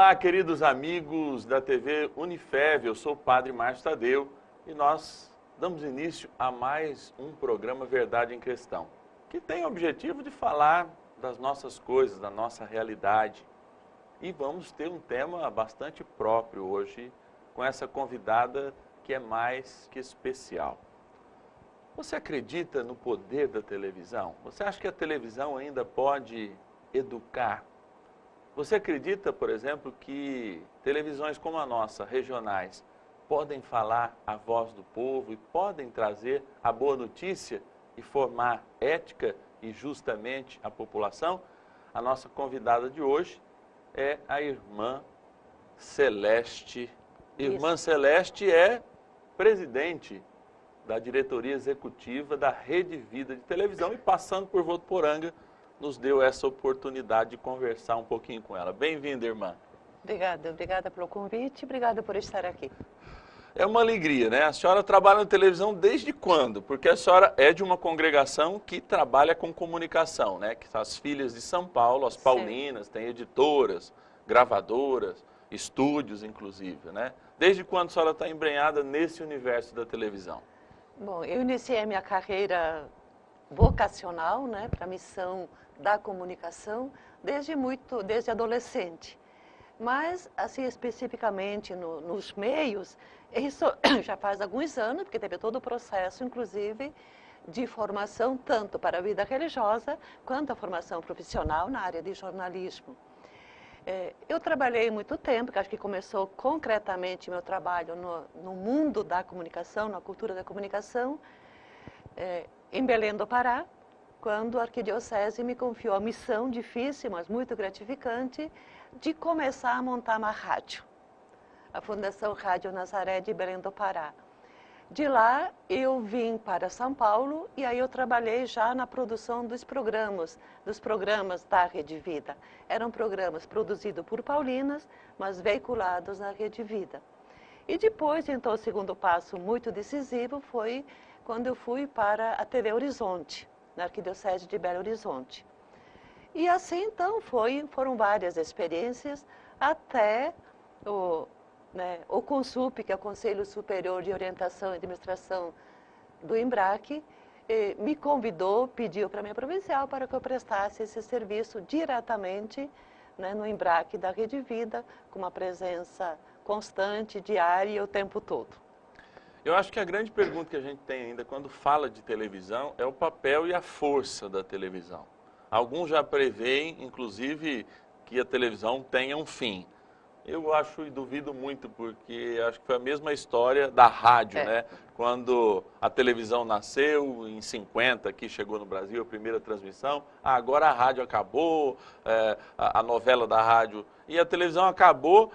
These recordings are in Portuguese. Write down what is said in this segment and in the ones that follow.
Olá, queridos amigos da TV Unifev, eu sou o Padre Márcio Tadeu e nós damos início a mais um programa Verdade em Questão, que tem o objetivo de falar das nossas coisas, da nossa realidade. E vamos ter um tema bastante próprio hoje, com essa convidada que é mais que especial. Você acredita no poder da televisão? Você acha que a televisão ainda pode educar? Você acredita, por exemplo, que televisões como a nossa, regionais, podem falar a voz do povo e podem trazer a boa notícia e formar ética e justamente a população? A nossa convidada de hoje é a irmã Celeste. Irmã Celeste é presidente da diretoria executiva da Rede Vida de Televisão e, passando por Votuporanga, nos deu essa oportunidade de conversar um pouquinho com ela. Bem-vinda, irmã. Obrigada pelo convite, obrigada por estar aqui. É uma alegria, né? A senhora trabalha na televisão desde quando? Porque a senhora é de uma congregação que trabalha com comunicação, né? Que são as filhas de São Paulo, as paulinas, tem editoras, gravadoras, estúdios, inclusive, né? Desde quando a senhora está embrenhada nesse universo da televisão? Bom, eu iniciei a minha carreira vocacional, né, para a missão da comunicação desde adolescente. Mas, assim, especificamente nos meios, isso já faz alguns anos, porque teve todo o processo, inclusive, de formação tanto para a vida religiosa quanto a formação profissional na área de jornalismo. Eu trabalhei muito tempo, que acho que começou concretamente meu trabalho no mundo da comunicação, na cultura da comunicação, em Belém do Pará, quando a Arquidiocese me confiou a missão difícil, mas muito gratificante, de começar a montar uma rádio, a Fundação Rádio Nazaré de Belém do Pará. De lá eu vim para São Paulo e aí eu trabalhei já na produção dos programas da Rede Vida. Eram programas produzidos por paulinas, mas veiculados na Rede Vida. E depois, então, o segundo passo muito decisivo foi quando eu fui para a TV Horizonte, na Arquidiocese de Belo Horizonte. E assim, então, foram várias experiências até o CONSUP, que é o Conselho Superior de Orientação e Administração do Embrac, me convidou, pediu para a minha provincial para que eu prestasse esse serviço diretamente, né, no Embrac da Rede Vida, com uma presença constante, diária, o tempo todo. Eu acho que a grande pergunta que a gente tem ainda quando fala de televisão é o papel e a força da televisão. Alguns já preveem, inclusive, que a televisão tenha um fim. Eu acho e duvido muito, porque acho que foi a mesma história da rádio, né? Quando a televisão nasceu, em 50, que chegou no Brasil, a primeira transmissão, agora a rádio acabou, a novela da rádio, e a televisão acabou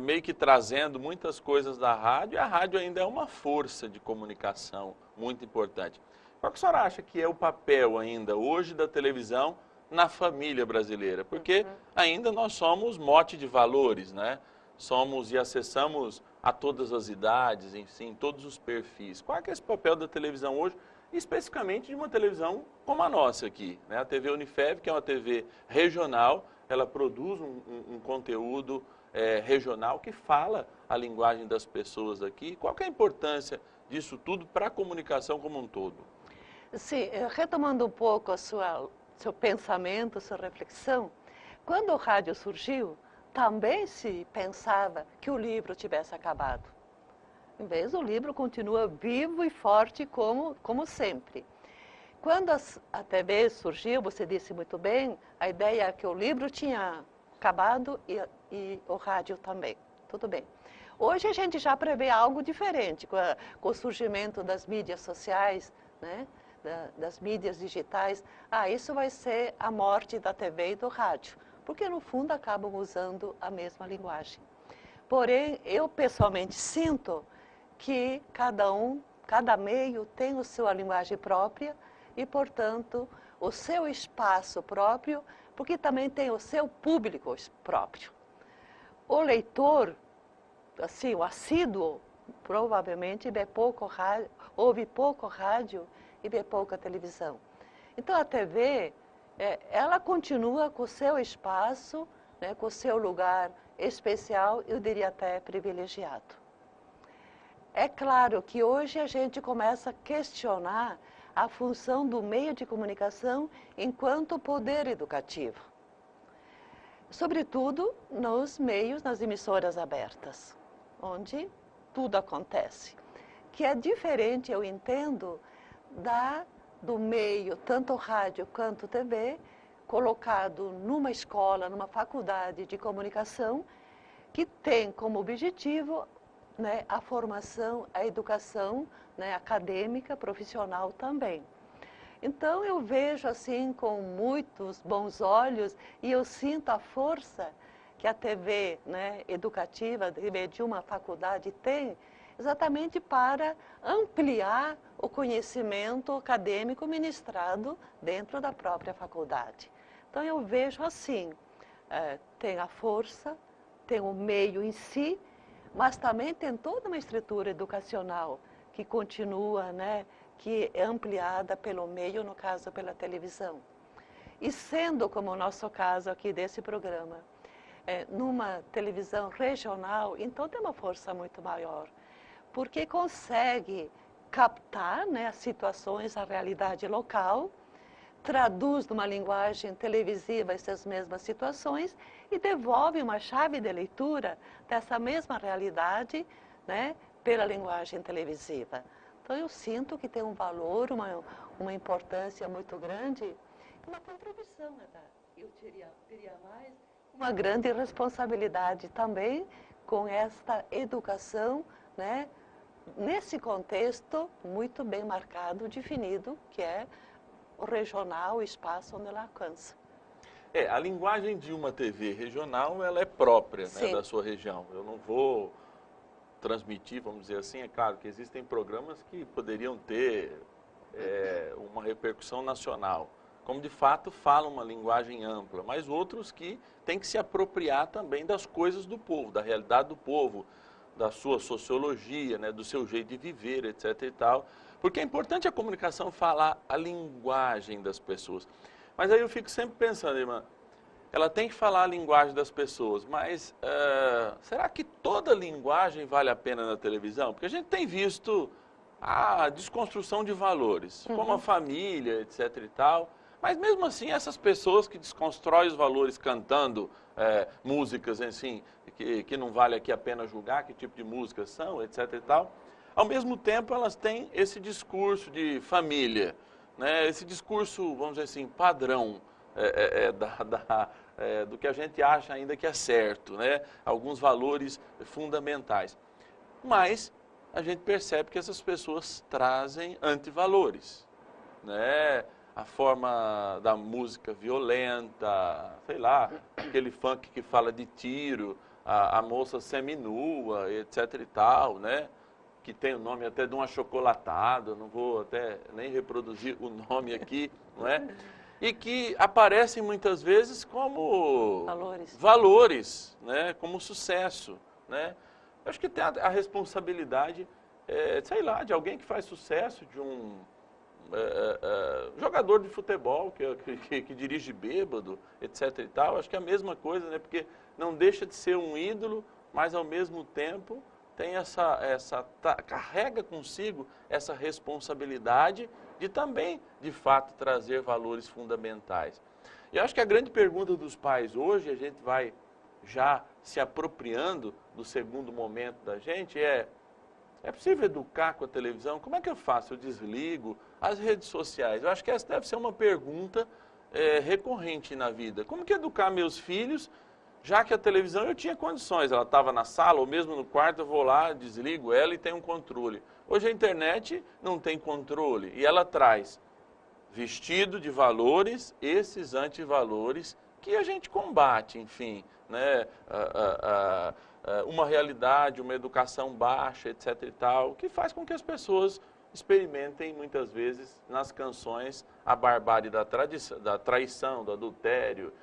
meio que trazendo muitas coisas da rádio, e a rádio ainda é uma força de comunicação muito importante. Qual que a senhora acha que é o papel ainda hoje da televisão na família brasileira? Porque ainda nós somos mote de valores, né? Somos e acessamos a todas as idades, enfim, todos os perfis. Qual é que é esse papel da televisão hoje, especificamente de uma televisão como a nossa aqui, né? A TV Unifev, que é uma TV regional, ela produz um conteúdo regional que fala a linguagem das pessoas aqui. Qual que é a importância disso tudo para a comunicação como um todo? Sim, retomando um pouco seu pensamento, sua reflexão, quando o rádio surgiu, também se pensava que o livro tivesse acabado. Em vez, o livro continua vivo e forte como sempre. Quando a TV surgiu, você disse muito bem, a ideia é que o livro tinha acabado e o rádio também. Tudo bem. Hoje a gente já prevê algo diferente, com o surgimento das mídias sociais, né? Das mídias digitais. Isso vai ser a morte da TV e do rádio, porque no fundo acabam usando a mesma linguagem. Porém, eu pessoalmente sinto que cada meio tem a sua linguagem própria e, portanto, o seu espaço próprio, porque também tem o seu público próprio. O leitor, assim, o assíduo, provavelmente ouve pouco rádio e vê pouca televisão. Então, a TV, ela continua com o seu espaço, né, com o seu lugar especial, eu diria até privilegiado. É claro que hoje a gente começa a questionar a função do meio de comunicação enquanto poder educativo. Sobretudo nos meios, nas emissoras abertas, onde tudo acontece. Que é diferente, eu entendo, do meio, tanto rádio quanto TV, colocado numa escola, numa faculdade de comunicação, que tem como objetivo, né, a formação, a educação, né, acadêmica, profissional também. Então eu vejo assim com muitos bons olhos e eu sinto a força que a TV, né, educativa, de uma faculdade tem, exatamente para ampliar o conhecimento acadêmico ministrado dentro da própria faculdade. Então eu vejo assim, tem a força, tem o meio em si, mas também tem toda uma estrutura educacional que continua, né, que é ampliada pelo meio, no caso pela televisão. E sendo, como o nosso caso aqui desse programa, numa televisão regional, então tem uma força muito maior, porque consegue captar, né, as situações, a realidade local, traduz numa linguagem televisiva essas mesmas situações e devolve uma chave de leitura dessa mesma realidade, né, pela linguagem televisiva. Então eu sinto que tem um valor, uma importância muito grande, uma contribuição, eu teria mais uma grande responsabilidade também com esta educação, né, nesse contexto muito bem marcado, definido, que é o regional, o espaço onde ela alcança. A linguagem de uma TV regional, ela é própria, né, Sim. da sua região. Eu não vou transmitir, vamos dizer assim, é claro que existem programas que poderiam ter uma repercussão nacional, como de fato falam uma linguagem ampla, mas outros que têm que se apropriar também das coisas do povo, da realidade do povo, da sua sociologia, né, do seu jeito de viver, etc. e tal, porque é importante a comunicação falar a linguagem das pessoas. Mas aí eu fico sempre pensando, irmã, ela tem que falar a linguagem das pessoas, mas será que toda linguagem vale a pena na televisão? Porque a gente tem visto a desconstrução de valores, como a família, etc. e tal, mas mesmo assim essas pessoas que desconstroem os valores cantando músicas assim, que não vale aqui a pena julgar que tipo de músicas são, etc. e tal, ao mesmo tempo elas têm esse discurso de família, né, esse discurso, vamos dizer assim, padrão, do que a gente acha ainda que é certo, né? Alguns valores fundamentais. Mas a gente percebe que essas pessoas trazem antivalores, né? A forma da música violenta, sei lá, aquele funk que fala de tiro, a moça seminua, etc e tal, né? Que tem o nome até de uma chocolatada, não vou até nem reproduzir o nome aqui, não é? E que aparecem muitas vezes como valores, né? Como sucesso, né? Eu acho que tem a responsabilidade, sei lá, de alguém que faz sucesso, de um jogador de futebol que dirige bêbado, etc. e tal. Acho que é a mesma coisa, né? Porque não deixa de ser um ídolo, mas ao mesmo tempo tem carrega consigo essa responsabilidade de também, de fato, trazer valores fundamentais. E eu acho que a grande pergunta dos pais hoje, a gente vai já se apropriando do segundo momento da gente, é possível educar com a televisão? Como é que eu faço? Eu desligo as redes sociais? Eu acho que essa deve ser uma pergunta recorrente na vida. Como que educar meus filhos, já que a televisão eu tinha condições, ela estava na sala ou mesmo no quarto, eu vou lá, desligo ela e tenho um controle. Hoje a internet não tem controle e ela traz vestido de valores, esses antivalores que a gente combate, enfim, né? Uma realidade, uma educação baixa, etc. e tal, que faz com que as pessoas experimentem muitas vezes nas canções a barbárie da traição, do adultério,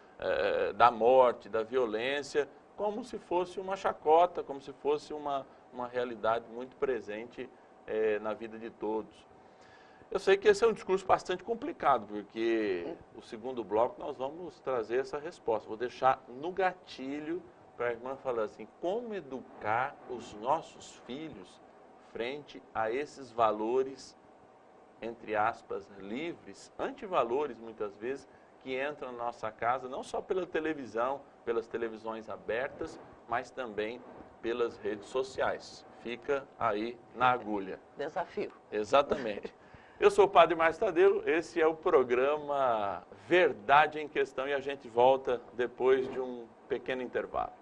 da morte, da violência, como se fosse uma chacota, como se fosse uma realidade muito presente na vida de todos. Eu sei que esse é um discurso bastante complicado, porque o segundo bloco nós vamos trazer essa resposta. Vou deixar no gatilho para a irmã falar assim, como educar os nossos filhos frente a esses valores, entre aspas, livres, antivalores muitas vezes, que entram na nossa casa, não só pela televisão, pelas televisões abertas, mas também pelas redes sociais. Fica aí na agulha. Desafio. Exatamente. Eu sou o Padre Márcio Tadeu, esse é o programa Verdade em Questão e a gente volta depois de um pequeno intervalo.